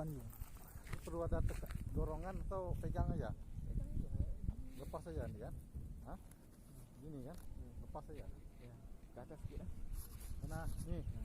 depan ini. Perlu ada dorongan atau pegang aja? Lepas saja nih kan? Hah? Gini kan? Lepas saja. Ya, ke atas sedikit lah. Mana? Nih. Sini.